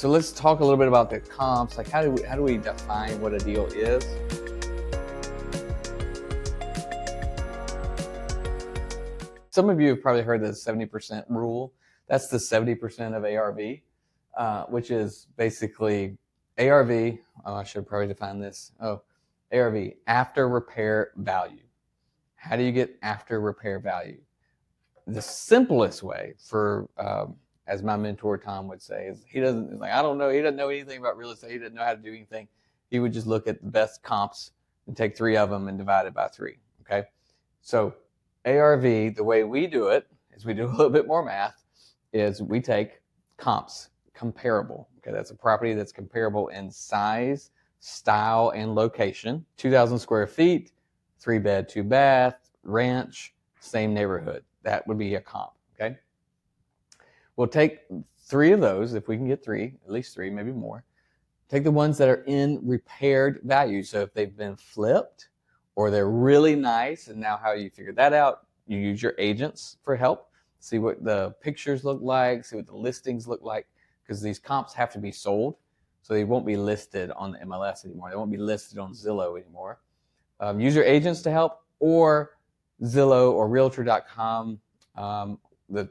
so let's talk a little bit about the comps. Like how do we define what a deal is? Some of you have probably heard the 70% rule. That's the 70% of ARV, which is basically ARV. Oh, I should probably define this. ARV, after repair value. How do you get after repair value? The simplest way for, as my mentor Tom would say, is he doesn't know anything about real estate. He doesn't know how to do anything. He would just look at the best comps and take 3 of them and divide it by 3. Okay, so ARV, the way we do it is we do a little bit more math. Is we take comps, comparable. Okay, that's a property that's comparable in size, style, and location. 2,000 square feet, 3-bed, 2-bath, ranch, same neighborhood. That would be a comp, okay? We'll take 3 of those, if we can get 3, at least 3, maybe more. Take the ones that are in repaired value. So if they've been flipped or they're really nice, and now how you figure that out, you use your agents for help. See what the pictures look like, see what the listings look like, because these comps have to be sold. So they won't be listed on the MLS anymore. They won't be listed on Zillow anymore. Use your agents to help, or Zillow or Realtor.com. The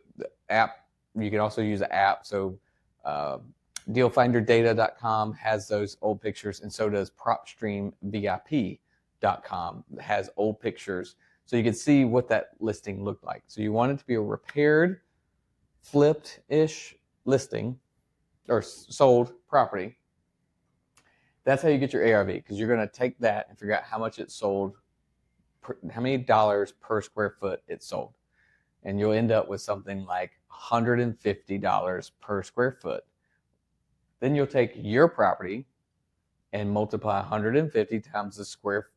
app, you can also use the app. So DealFinderData.com has those old pictures, and so does PropStreamVIP.com has old pictures. So you can see what that listing looked like. So you want it to be a repaired, flipped-ish listing or sold property. That's how you get your ARV, because you're going to take that and figure out how much it sold, how many dollars per square foot it sold. And you'll end up with something like $150 per square foot. Then you'll take your property and multiply 150 times the square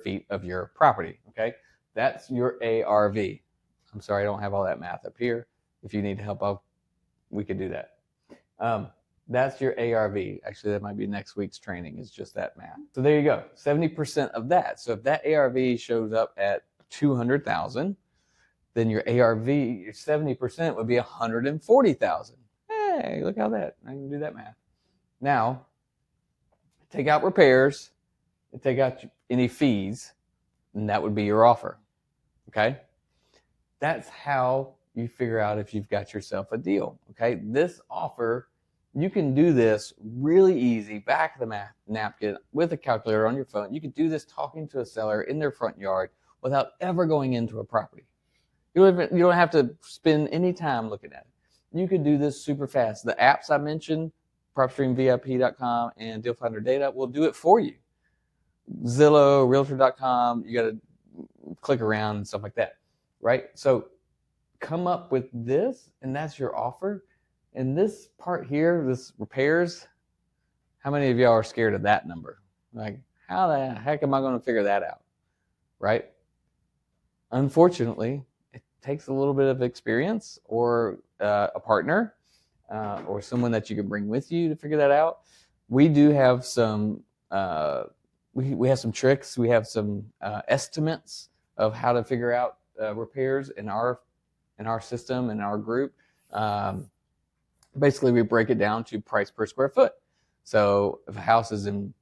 feet of your property. Okay, that's your ARV. I'm sorry, I don't have all that math up here. If you need help, we could do that. That's your ARV. Actually, that might be next week's training, is just that math. So there you go, 70% of that. So if that ARV shows up at 200,000, then your ARV, your 70% would be 140,000. Hey, look how I can do that math. Now, take out repairs, and take out any fees, and that would be your offer. Okay? That's how you figure out if you've got yourself a deal. Okay? This offer, you can do this really easy, back of the napkin with a calculator on your phone. You can do this talking to a seller in their front yard without ever going into a property. You don't have to spend any time looking at it. You can do this super fast. The apps I mentioned, PropStreamVIP.com and Deal Finder Data, will do it for you. Zillow, Realtor.com, you got to click around and stuff like that, right? So come up with this, and that's your offer. And this part here, this repairs, how many of y'all are scared of that number? Like, how the heck am I going to figure that out, right? Unfortunately, it takes a little bit of experience, or a partner, or someone that you can bring with you to figure that out. We do have some we have some tricks. We have some estimates of how to figure out repairs in our system, in our group. Basically, we break it down to price per square foot. So if a house is in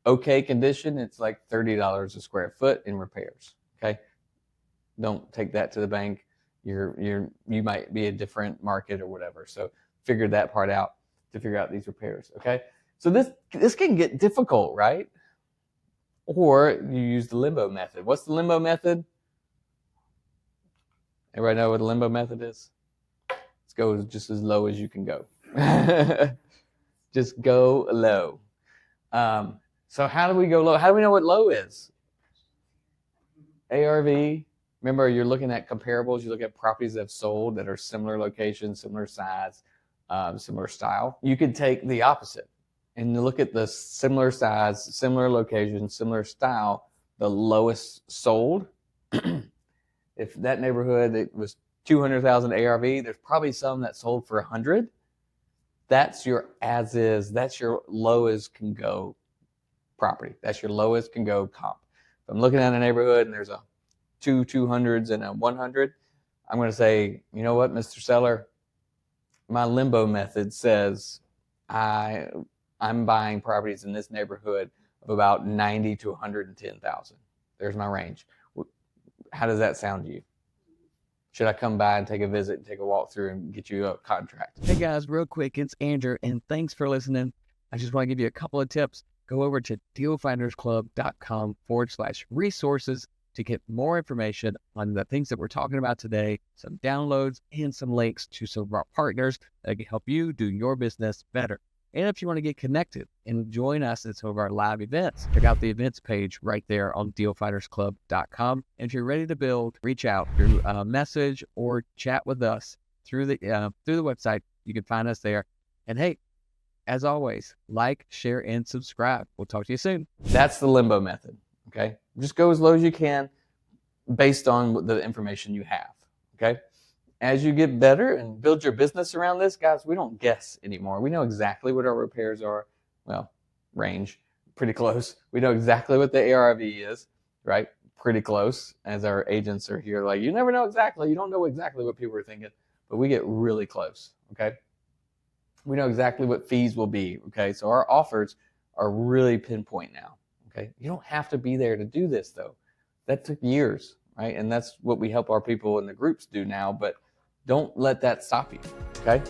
okay condition, it's like $30 a square foot in repairs. Okay, don't take that to the bank. You might be a different market or whatever. So figure that part out to figure out these repairs. Okay, so this can get difficult, right? Or you use the Limbo Method. What's the Limbo Method? Everybody know what the Limbo Method is? Let's go just as low as you can go. Just go low. So how do we go low? How do we know what low is? ARV. Remember, you're looking at comparables. You look at properties that have sold that are similar location, similar size, similar style. You could take the opposite and you look at the similar size, similar location, similar style, the lowest sold. If that neighborhood, it was 200,000 ARV, there's probably some that sold for 100. That's your as is. That's your low as can go property. That's your lowest can go comp. If I'm looking at a neighborhood and there's a 200s and a 100, I'm going to say, you know what, Mr. Seller, my Limbo Method says I'm buying properties in this neighborhood of about 90 to 110,000. There's my range. How does that sound to you? Should I come by and take a visit and take a walk through and get you a contract? Hey guys, real quick, it's Andrew, and thanks for listening. I just want to give you a couple of tips. Go over to dealfindersclub.com/resources to get more information on the things that we're talking about today, some downloads, and some links to some of our partners that can help you do your business better. And if you want to get connected and join us at some of our live events, check out the events page right there on dealfindersclub.com. And if you're ready to build, reach out through a message or chat with us through the website. You can find us there. And hey, as always, like, share, and subscribe. We'll talk to you soon. That's the Limbo Method. Okay, just go as low as you can based on the information you have. Okay. As you get better and build your business around this, guys, we don't guess anymore. We know exactly what our repairs are. Well, range, pretty close. We know exactly what the ARV is, right? Pretty close. As our agents are here, like, you never know exactly. You don't know exactly what people are thinking, but we get really close, okay? We know exactly what fees will be, okay? So our offers are really pinpoint now, okay? You don't have to be there to do this, though. That took years, right? And that's what we help our people in the groups do now, but don't let that stop you, okay?